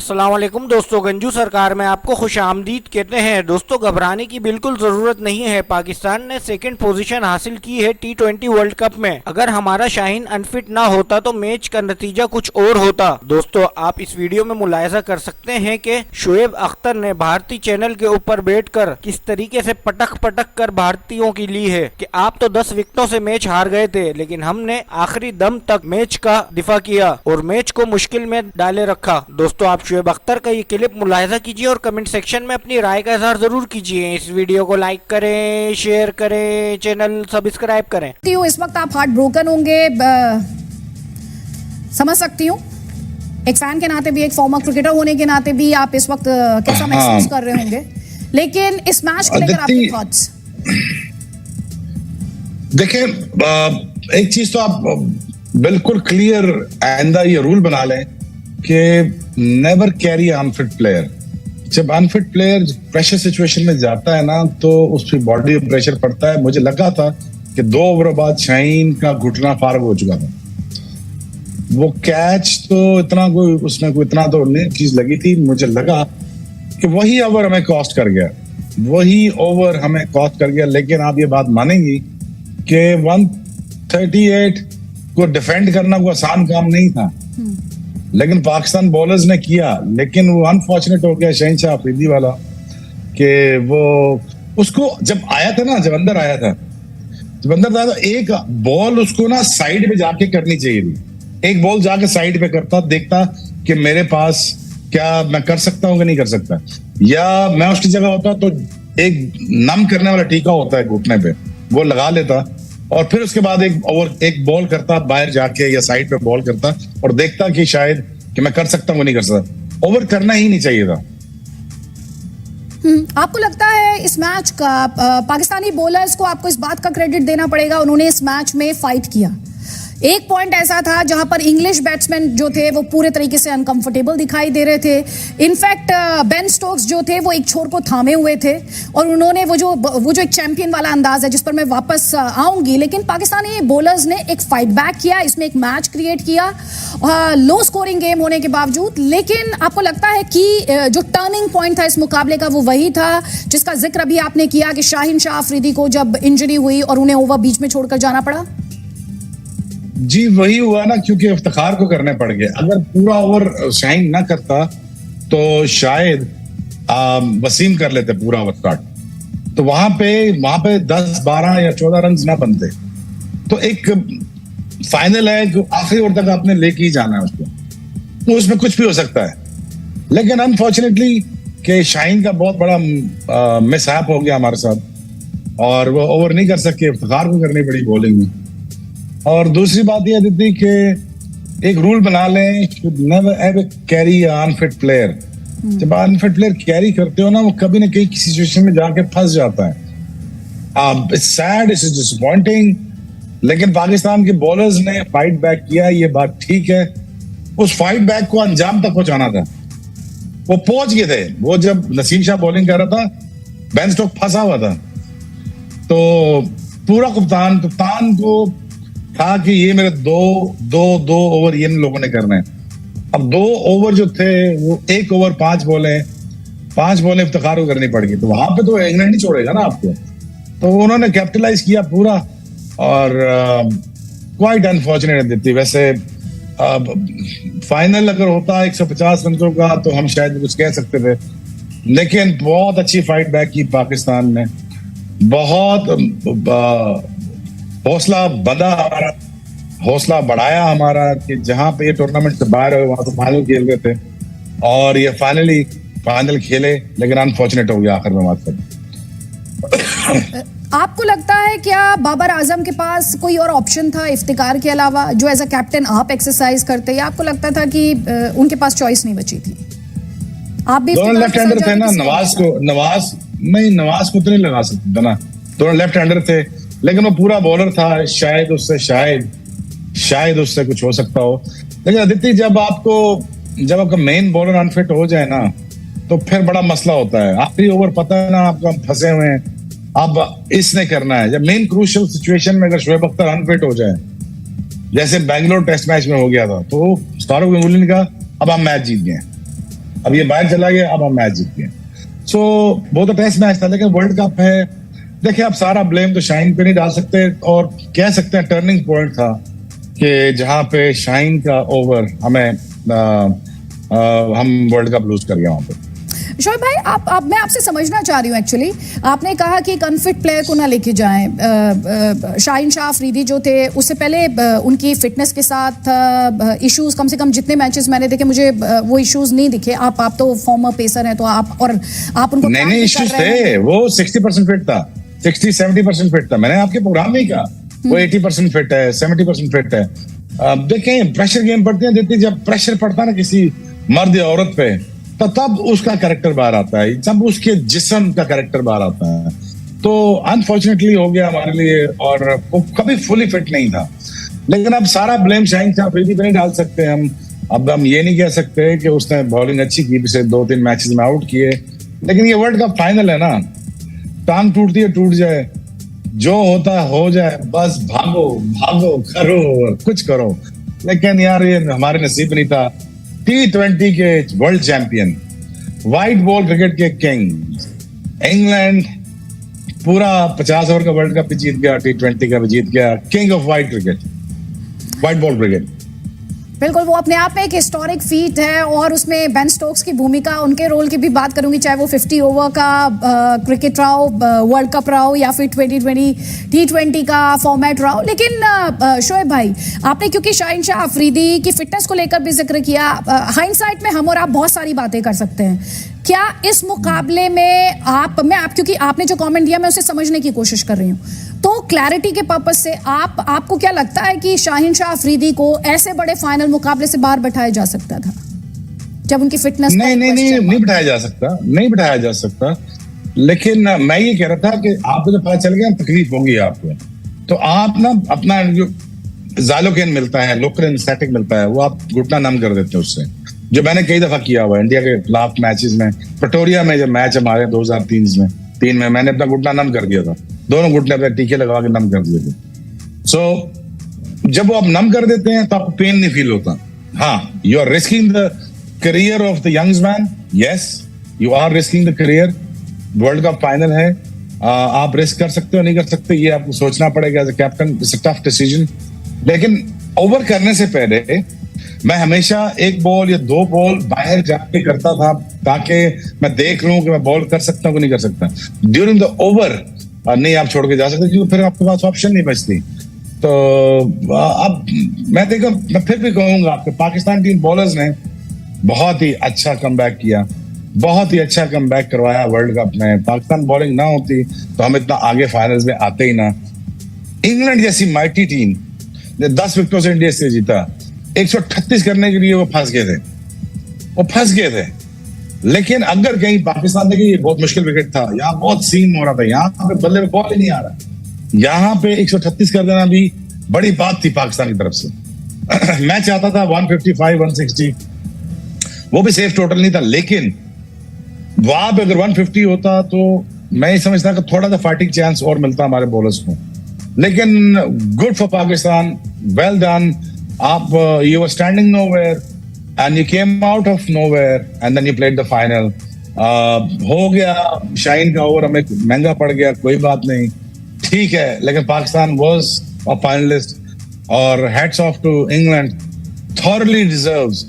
अस्सलाम वालेकुम दोस्तों, गंजू सरकार में आपको खुश आमदीद कहते हैं। दोस्तों, घबराने की बिल्कुल जरूरत नहीं है। पाकिस्तान ने सेकंड पोजीशन हासिल की है T20 वर्ल्ड कप में। अगर हमारा शाहीन अनफिट ना होता तो मैच का नतीजा कुछ और होता। दोस्तों, आप इस वीडियो में मुलाहिजा कर सकते हैं कि शोएब अख्तर ने भारतीय चैनल के ऊपर बैठकर किस तरीके से पटक पटक कर भारतीयों की ली है कि आप तो 10 विकेटों से मैच हार गए थे, लेकिन हमने आखिरी दम तक मैच का दिफा किया और मैच को मुश्किल में डाले रखा। दोस्तों, आप शोएब अख्तर का ये क्लिप मुलाहिजा कीजिए और कमेंट सेक्शन में अपनी राय का इजहार जरूर कीजिए। इस वीडियो को लाइक करें, शेयर करें, चैनल सब्सक्राइब करें। इस वक्त आप हार्ट ब्रोकन होंगे, समझ सकती हूँ। एक फैन के नाते भी, एक फॉर्मर क्रिकेटर होने के नाते भी आप इस वक्त कैसा महसूस कर रहे होंगे। लेकिन इस मैच को लेकर आपके थॉट्स? देखिए, एक चीज तो आप बिल्कुल क्लियर आइंदा ये रूल बना लें कि नेवर कैरी अनफिट प्लेयर। जब अनफिट प्लेयर प्रेशर सिचुएशन में जाता है ना, तो उसकी बॉडी में प्रेशर पड़ता है। मुझे लगा था कि 2 ओवर बाद शाहीन का घुटना फारग हो चुका था। वो कैच तो इतना कोई उसमें कोई इतना तो नहीं चीज लगी थी। मुझे लगा कि वही ओवर हमें कॉस्ट कर गया, वही ओवर हमें कॉस्ट कर गया। लेकिन आप ये बात मानेंगी कि 138 को डिफेंड करना कोई आसान काम नहीं था, लेकिन पाकिस्तान बॉलर्स ने किया। लेकिन वो अनफॉर्चुनेट हो गया शहनशाह अफरीदी वाला कि वो उसको जब आया था ना, जब अंदर आया था तो एक बॉल उसको ना साइड पे जाके करनी चाहिए थी। एक बॉल जाके साइड पे करता, देखता कि मेरे पास क्या मैं कर सकता हूँ कि नहीं कर सकता। या मैं उसकी जगह होता तो एक नम करने वाला टीका होता है घुटने पे, वो लगा लेता और फिर उसके बाद एक बॉल करता बाहर जाके या साइड पे बॉल करता और देखता कि शायद कि मैं कर सकता हूँ नहीं कर सकता। ओवर करना ही नहीं चाहिए था। आपको लगता है इस मैच का पाकिस्तानी बॉलर्स को आपको इस बात का क्रेडिट देना पड़ेगा, उन्होंने इस मैच में फाइट किया। एक पॉइंट ऐसा था जहां पर इंग्लिश बैट्समैन जो थे वो पूरे तरीके से अनकंफर्टेबल दिखाई दे रहे थे। इनफैक्ट बेन स्टोक्स जो थे वो एक छोर को थामे हुए थे और उन्होंने वो जो एक चैंपियन वाला अंदाज है जिस पर मैं वापस आऊंगी, लेकिन पाकिस्तानी बॉलर्स ने एक फाइट बैक किया, इसमें एक मैच क्रिएट किया लो स्कोरिंग गेम होने के बावजूद। लेकिन आपको लगता है कि जो टर्निंग पॉइंट था इस मुकाबले का वो वही था जिसका जिक्र अभी आपने किया कि शाहीन शाह अफरीदी को जब इंजरी हुई और उन्हें ओवर बीच में छोड़कर जाना पड़ा? जी, वही हुआ ना, क्योंकि इफ्तिखार को करने पड़ गए। अगर पूरा ओवर शाहीन ना करता तो शायद वसीम कर लेते पूरा ओवर स्टार्ट, तो वहां पे 10, 12 या 14 रन ना बनते। तो एक फाइनल है कि आखिरी ओवर तक आपने लेके ही जाना है उसको, तो उसमें कुछ भी हो सकता है। लेकिन अनफॉर्चुनेटली कि शाहीन का बहुत बड़ा मिसहैप हो गया हमारे साथ और वो ओवर नहीं कर सके, इफ्तिखार को करनी पड़ी बॉलिंग में। और दूसरी बात यह थी कि एक रूल बना लें, should never ever carry unfit player. जब अनफिट प्लेयर कैरी करते हो ना, वो कभी ना कहीं किसी सिचुएशन में जाके फंस जाता है। It's sad, it's disappointing. लेकिन पाकिस्तान के बॉलर्स ने फाइट बैक किया, ये बात ठीक है। उस फाइट बैक को अंजाम तक पहुंचाना था, वो पहुंच गए थे। वो जब नसीम शाह बॉलिंग कर रहा था, बेन स्टोक फंसा हुआ था, तो पूरा कप्तान को था कि ये मेरे दो ओवर ये लोगों ने करने हैं। अब 2 ओवर जो थे वो 1 ओवर 5 बॉलें इफ्तिखार को करनी पड़ गई। तो वहां पे तो इंग्लैंड नहीं छोड़ेगा ना आपको, तो उन्होंने कैपिटलाइज किया पूरा। और क्वाइट अनफॉर्चुनेट देती। वैसे फाइनल अगर होता 150 रनों का तो हम शायद कुछ कह सकते थे, लेकिन बहुत अच्छी फाइट बैक की पाकिस्तान ने। बहुत हौसला बंधा हमारा, हौसला बढ़ाया हमारा कि जहां पे ये टूर्नामेंट से बाहर हुए वहां तो फाइनल खेल रहे थे और ये फाइनल खेले, लेकिन अनफॉर्चुनेट हो गया आखिर में बात कर। आपको लगता है क्या बाबर आजम के पास कोई और ऑप्शन था इफ्तिकार के अलावा जो एज अ कैप्टन आप एक्सरसाइज करते, या आपको लगता था कि उनके पास चॉइस नहीं बची थी? आप भी दोनों लेफ्ट हैंडर थे ना, नवाज को तो नहीं लगा सकते था ना, दोनों लेफ्ट हैंडर थे। लेकिन वो पूरा बॉलर था, शायद उससे कुछ हो सकता हो। लेकिन अदिति, जब आपका मेन बॉलर अनफिट हो जाए ना, तो फिर बड़ा मसला होता है। आखिरी ओवर पता है ना आपको, हम फंसे हुए हैं, अब इसने करना है। जब मेन क्रूशियल सिचुएशन में अगर शोएब अख्तर अनफिट हो जाए, जैसे बैंगलोर टेस्ट मैच में हो गया था, तो सौरव गंगुली ने कहा अब हम मैच जीत गए। अब ये बाहर चला गया, अब हम मैच जीत गए। सो वो तो टेस्ट मैच था, लेकिन वर्ल्ड कप है। देखिए, आप सारा ब्लेम तो शाहीन पे नहीं डाल सकते, और कह सकते हैं टर्निंग पॉइंट था कि जहां पे शाहीन का ओवर हमें हम वर्ल्ड कप लूज कर गए वहां पे। शोएब भाई, आप मैं आपसे समझना चाह रही हूँ एक्चुअली। आपने कहा कि एक अनफिट प्लेयर को ना लेके जाएं। शाहीन शाह अफरीदी जो थे, उससे पहले उनकी फिटनेस के साथ इश्यूज, कम से कम जितने मैचेस मैंने देखे मुझे वो इश्यूज नहीं दिखे। आप तो फॉर्मर पेसर हैं, तो आप उनको नहीं इश्यूज थे। वो 60% फिट था, 60-70% फिट था। मैंने आपके प्रोग्राम में ही कहा वो 80% फिट है, 70% फिट है। देखें, प्रेशर गेम पड़ती है, देखते जब प्रेशर पड़ता है ना किसी मर्द या औरत पे, तो तब उसका कैरेक्टर बाहर आता है, जब उसके जिस्म का कैरेक्टर बाहर आता है। तो अनफॉर्चुनेटली हो गया हमारे लिए, और वो कभी फुली फिट नहीं था। लेकिन अब सारा ब्लेम शाहीन शाह अफरीदी पे नहीं डाल सकते हम। अब हम ये नहीं कह सकते कि उसने बॉलिंग अच्छी की, पिछले 2-3 मैचेस में आउट किए, लेकिन ये वर्ल्ड कप फाइनल है ना, टांग टूटती है टूट जाए, जो होता है हो जाए, बस भागो भागो, करो कुछ करो। लेकिन यार ये हमारे नसीब नहीं था। T20 के world champion, white ball cricket के किंग, इंग्लैंड पूरा 50 ओवर का वर्ल्ड कप भी जीत गया, T20 का भी जीत गया, king of white cricket, white ball cricket. बिल्कुल, वो अपने आप में एक हिस्टोरिक फीट है, और उसमें बेन स्टोक्स की भूमिका, उनके रोल की भी बात करूंगी, चाहे वो 50 ओवर का क्रिकेट रहा हो, वर्ल्ड कप रहा हो, या फिर 2020 T20 का फॉर्मेट रहा हो। लेकिन शोएब भाई, आपने क्योंकि शाहीन शाह अफरीदी की फिटनेस को लेकर भी जिक्र किया, हाइंडसाइट में हम और आप बहुत सारी बातें कर सकते हैं। क्या इस मुकाबले में क्योंकि आपने जो कमेंट दिया मैं उसे समझने की कोशिश कर रही हूँ, तो क्लैरिटी के पर्पस से आपको क्या लगता है कि शाहीन शाह अफरीदी को ऐसे बड़े फाइनल मुकाबले से बाहर बैठाया जा सकता था जब उनकी फिटनेस? नहीं बिठाया जा सकता। लेकिन मैं ये कह रहा था कि आपको जब पता चल गया तकलीफ होगी आपको, तो आप ना अपना जो ज़ाइलोकेन मिलता है, लोकल एनेस्थेटिक मिलता है, वो आप घुटना नम कर देते हैं उससे, जो मैंने कई दफा किया हुआ इंडिया के खिलाफ मैचेस में। प्रिटोरिया में जब मैच हमारे 2003 में मैंने अपना घुटना नम कर दिया था, दोनों घुटने अपने टीके लगा के नम कर दिए थे। सो जब वो आप नम कर देते हैं तो आपको पेन नहीं फील होता। हाँ, you are risking the career of the young man, yes you are risking the career. World cup final है, आप रिस्क कर सकते हो नहीं कर सकते, ये आपको सोचना पड़ेगा as a captain, it's a tough decision. लेकिन ओवर करने से पहले मैं हमेशा एक बॉल या 2 बॉल बाहर जाके करता था, ताकि मैं देख लूं कि मैं बॉल कर सकता हूं कि नहीं कर सकता। ड्यूरिंग द ओवर नहीं आप छोड़ के जा सकते, क्योंकि फिर आपके पास ऑप्शन नहीं बचती। तो अब मैं फिर भी कहूंगा कि पाकिस्तान टीम बॉलर्स ने बहुत ही अच्छा कमबैक किया, बहुत ही अच्छा कमबैक करवाया वर्ल्ड कप में। पाकिस्तान बॉलिंग ना होती तो हम इतना आगे फाइनल्स में आते ही ना। इंग्लैंड जैसी माइटी टीम ने 10 विकेटों से इंडिया से जीता, 138 करने के लिए वो फंस गए थे। लेकिन अगर कहीं पाकिस्तान, देखिए ये बहुत मुश्किल विकेट था, यहाँ बहुत सीन हो रहा था, यहाँ पे बल्ले में बॉल ही नहीं आ रहा, यहाँ पे 138 कर देना भी बड़ी बात थी पाकिस्तान की तरफ से। मैं चाहता था 155, 160, वो भी सेफ टोटल नहीं था, लेकिन वहां पे अगर 150 होता तो मैं ये समझता कि थोड़ा सा फाइटिंग चांस और मिलता हमारे बॉलर्स को। लेकिन good for Pakistan, well done. आप you were standing nowhere and you came out of nowhere and then you played the final. हो गया, शाहीन का ओवर हमें महंगा पड़ गया, कोई बात नहीं, ठीक है। लेकिन पाकिस्तान was a finalist, और hats off to England, thoroughly deserves.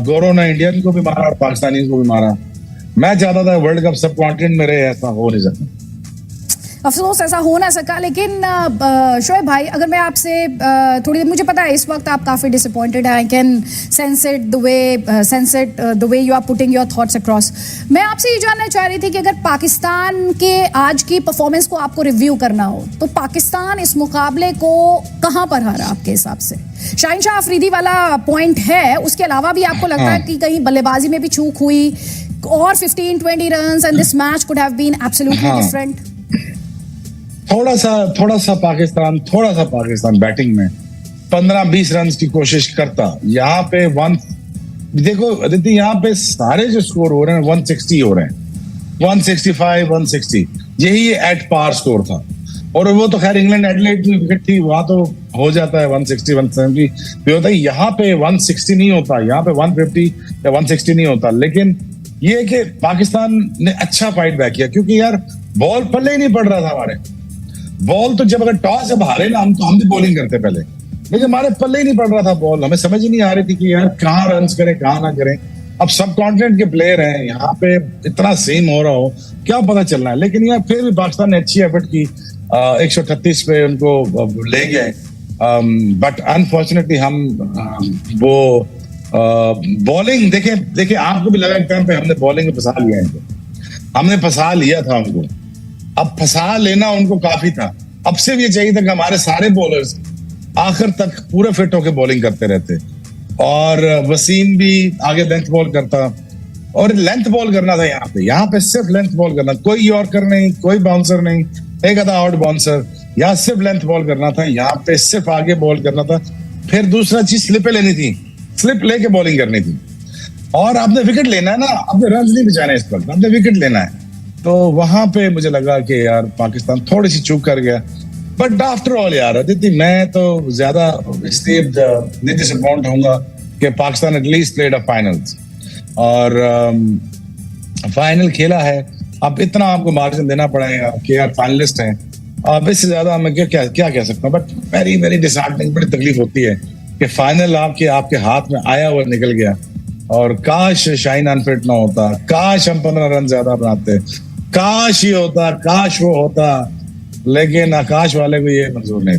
गौरव ने इंडियन को भी मारा और पाकिस्तानी को भी मारा। मैं चाहता था वर्ल्ड कप सब कॉन्टिनेंट में रहे, ऐसा हो नहीं सकता। अफसोस ऐसा हो ना सका। लेकिन शोएब भाई, अगर मैं आपसे थोड़ी, मुझे पता है इस वक्त आप काफ़ी डिसअपॉइंटेड हैं, I can sense it the way you are putting your thoughts across. मैं आपसे ये जानना चाह रही थी कि अगर पाकिस्तान के आज की परफॉर्मेंस को आपको रिव्यू करना हो, तो पाकिस्तान इस मुकाबले को कहाँ पर हारा आपके हिसाब से? शाहीन शाह अफरीदी वाला पॉइंट है, उसके अलावा भी आपको लगता है कि कहीं बल्लेबाजी में भी चूक हुई, और 15-20 runs and this match could have been absolutely different? थोड़ा सा पाकिस्तान बैटिंग में 15-20 रन की कोशिश करता। यहाँ पे देखो अदिति, यहाँ पे सारे जो स्कोर हो रहे हैं 160 हो रहे हैं, 165, 160, यही एट पार स्कोर था। और वो तो खैर इंग्लैंड एडिलेड में विकेट थी, वहां तो हो जाता है 160 170 भी होता है, यहाँ पे 160 नहीं होता, यहाँ पे 150 या 160 नहीं होता। लेकिन ये कि पाकिस्तान ने अच्छा फाइट बैक किया, क्योंकि यार बॉल पल्ले ही नहीं पड़ रहा था हमारे। बॉल तो जब अगर टॉस जब हारे ना हम, तो हम भी बॉलिंग करते पहले, लेकिन हमारे पल्ले ही नहीं पड़ रहा था बॉल। हमें समझ ही नहीं आ रही थी कि यार कहाँ रन करें कहाँ ना करें। अब सब कॉन्टिनेंट के प्लेयर हैं, यहाँ पे इतना सेम हो रहा हो क्या पता चलना है। लेकिन यार फिर भी पाकिस्तान ने अच्छी एफर्ट की, 138 पे उनको ले गए, बट अनफॉर्चुनेटली हम वो बॉलिंग देखे आपको भी लगा एक टाइम पे हमने बॉलिंग में फंसा लिया इनको, हमने फंसा लिया था उनको। अब फंसा लेना उनको काफी था। अब सिर्फ ये चाहिए था कि हमारे सारे बॉलर्स आखिर तक पूरे फिट होकर बॉलिंग करते रहते, और वसीम भी आगे लेंथ बॉल करता, और लेंथ बॉल करना था यहाँ पे सिर्फ लेंथ बॉल करना, कोई यॉर्कर नहीं, कोई बाउंसर नहीं, एक आधा आउट बाउंसर, यहाँ सिर्फ लेंथ बॉल करना था, यहाँ पे सिर्फ आगे बॉल करना था। फिर दूसरा चीज स्लिपें लेनी थी, स्लिप लेके बॉलिंग करनी थी, और आपने विकेट लेना है ना, आपने रन नहीं बचाना है, इस पर आपने विकेट लेना है। तो वहां पे मुझे लगा कि यार पाकिस्तान थोड़ी सी चूक कर गया। बट आफ्टर ऑल यार अदिति, मैं तो ज्यादा इसलिए नहीं डिसअपॉइंट होऊंगा कि Pakistan at least played a finals, और फाइनल खेला है। अब इतना आपको मार्जिन देना पड़ेगा कि यार फाइनलिस्ट हैं, अब इससे ज्यादा मैं क्या कह सकता हूँ। बट वेरी वेरी डिसहार्टनिंग, बड़ी तकलीफ होती है कि फाइनल आपके हाथ में आया हुआ निकल गया, और काश शाहीन अनफिट ना होता, काश हम 15 रन ज्यादा बनाते, काश ये होता, काश वो होता, लेकिन आकाश वाले को ये मंजूर नहीं।